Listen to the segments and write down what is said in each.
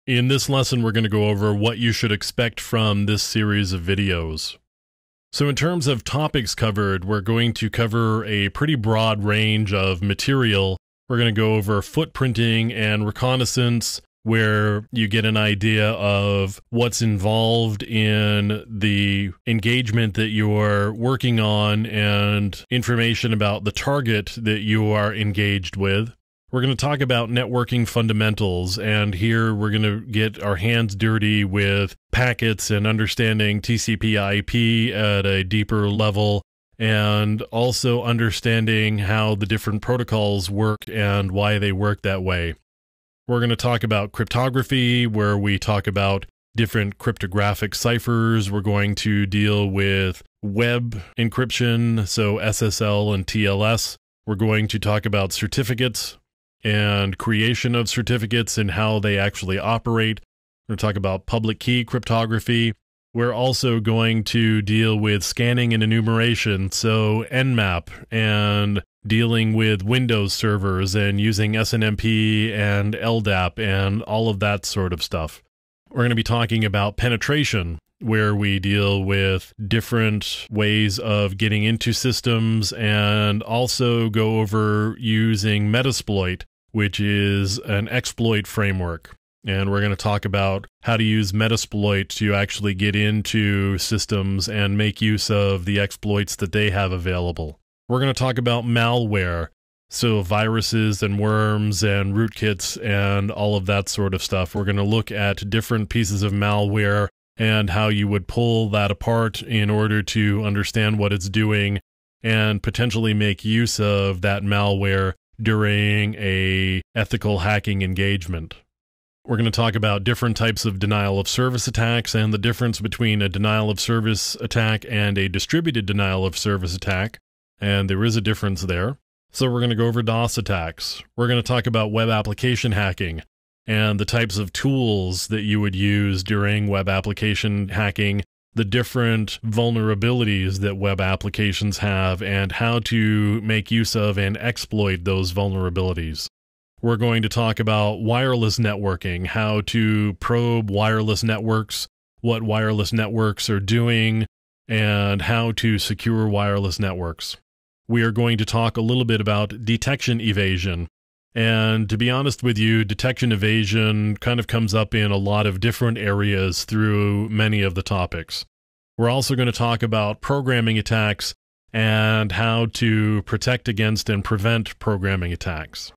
In this lesson, we're going to go over what you should expect from this series of videos. So in terms of topics covered, we're going to cover a pretty broad range of material. We're going to go over footprinting and reconnaissance, where you get an idea of what's involved in the engagement that you're working on and information about the target that you are engaged with. We're going to talk about networking fundamentals, and here we're going to get our hands dirty with packets and understanding TCP/IP at a deeper level, and also understanding how the different protocols work and why they work that way. We're going to talk about cryptography, where we talk about different cryptographic ciphers. We're going to deal with web encryption, so SSL and TLS. We're going to talk about certificates and creation of certificates and how they actually operate. We're going to talk about public key cryptography. We're also going to deal with scanning and enumeration, so Nmap, and dealing with Windows servers and using SNMP and LDAP and all of that sort of stuff. We're going to be talking about penetration, where we deal with different ways of getting into systems, and also go over using Metasploit, which is an exploit framework. And we're going to talk about how to use Metasploit to actually get into systems and make use of the exploits that they have available. We're going to talk about malware, so viruses and worms and rootkits and all of that sort of stuff. We're going to look at different pieces of malware and how you would pull that apart in order to understand what it's doing and potentially make use of that malware during a ethical hacking engagement. We're going to talk about different types of denial of service attacks and the difference between a denial of service attack and a distributed denial of service attack. And there is a difference there. So we're going to go over DOS attacks. We're going to talk about web application hacking and the types of tools that you would use during web application hacking, the different vulnerabilities that web applications have, and how to make use of and exploit those vulnerabilities. We're going to talk about wireless networking, how to probe wireless networks, what wireless networks are doing, and how to secure wireless networks. We are going to talk a little bit about detection evasion. And to be honest with you, detection evasion kind of comes up in a lot of different areas through many of the topics. We're also going to talk about programming attacks and how to protect against and prevent programming attacks.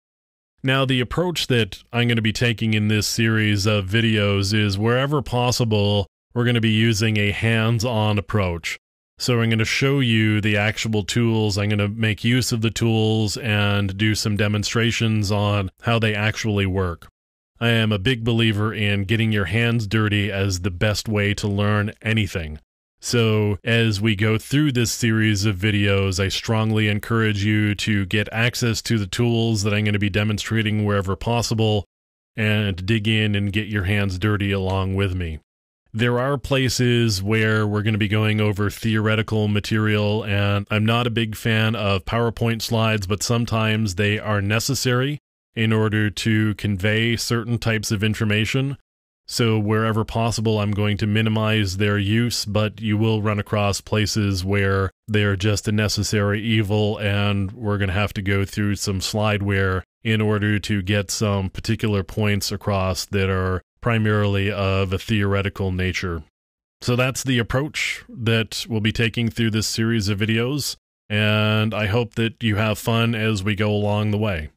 Now, the approach that I'm going to be taking in this series of videos is, wherever possible, we're going to be using a hands-on approach. So I'm going to show you the actual tools. I'm going to make use of the tools and do some demonstrations on how they actually work. I am a big believer in getting your hands dirty as the best way to learn anything. So as we go through this series of videos, I strongly encourage you to get access to the tools that I'm going to be demonstrating wherever possible, and dig in and get your hands dirty along with me. There are places where we're going to be going over theoretical material, and I'm not a big fan of PowerPoint slides, but sometimes they are necessary in order to convey certain types of information. So wherever possible, I'm going to minimize their use, but you will run across places where they're just a necessary evil, and we're going to have to go through some slideware in order to get some particular points across that are primarily of a theoretical nature. So that's the approach that we'll be taking through this series of videos, and I hope that you have fun as we go along the way.